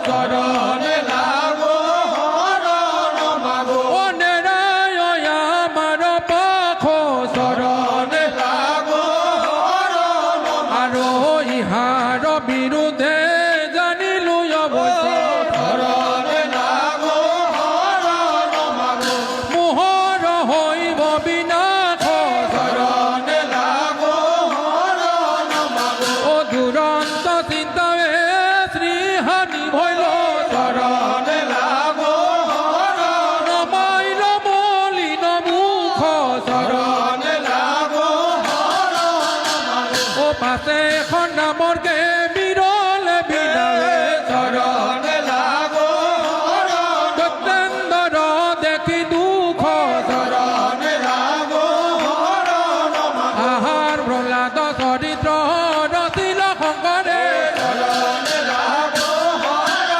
চরণে লাগো হরণ মাগো অনেরাই আমার পাখ চরণে লাগো হরণ আরো ইহার বিরুদ্ধে জানিলু অবশ্য চরণে লাগো হরণ মাগো মোহর হইব বিনাশ চরণে লাগো হরণ মাগো ও দুরন্ত চিন্তাবে শ্রীহানি ভৈল চরণে লাগো হরণ মাইল মলিন মুখ চরণে লাগো হরণ মাগো ও পাশে খন্ডা মর্গে বিরল বিনাবে চরণে লাগো হরণ সত্যেন্দ্র দেখি দুঃখ চরণে লাগো হরণ মাগো আহার প্রহ্লাদ চরিত্র রচিল শঙ্করে চরণে লাগো হরণ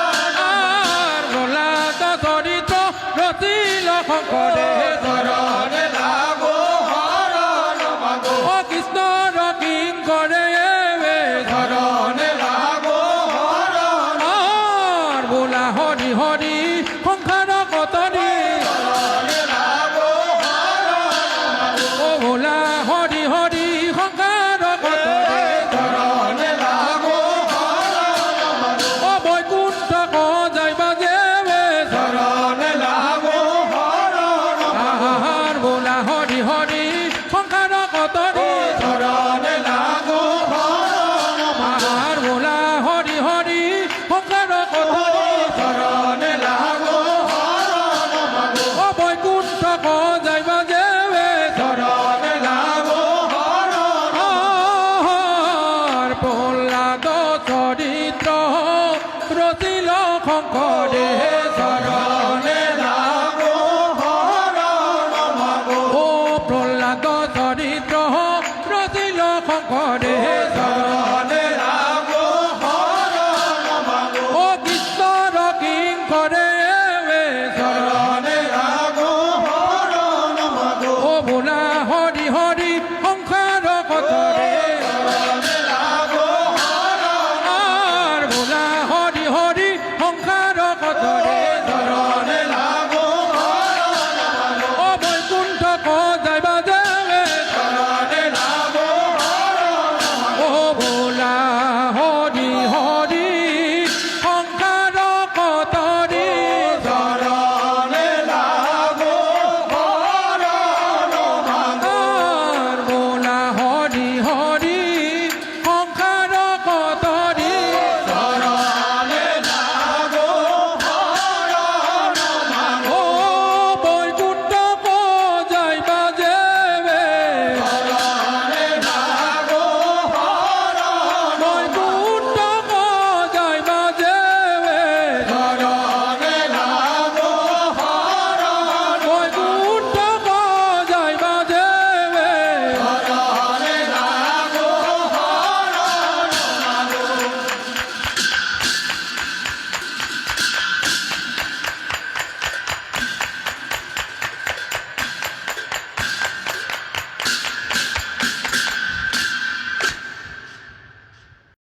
আর প্রহ্লাদ চরিত্র রচিল শঙ্করে চরণে লাগো হরণ মাগো ও কৃষ্ণর কিঙ্করে চরণে লাগো হরণ আর বোলা হরি হরি সংসার কতরি চরণে লাগো হরণ ও বোলা হরি হরি সংসার কতরি চরণে লাগো হরণ ও বৈকুণ্ঠ যাইবা যেবে চরণে লাগো হরণ আহার বোলা হরি হরি সংসার কতরি চরণে লাগো হরণ আহার বোলা হরি হরি সংসার কতরি চরণে লাগো হরণ ও বৈকুণ্ঠ যাইবা যেবে চরণে লাগো হরণ আর প্রহ্লাদ চরিত্র রচিল শঙ্করে চরণে লাগো হরণ মাগো ও প্রহ্লাদ চরিত্র রচিল শঙ্করে চরণে লাগো হরণ মাগো ও কৃষ্ণর কিঙ্করে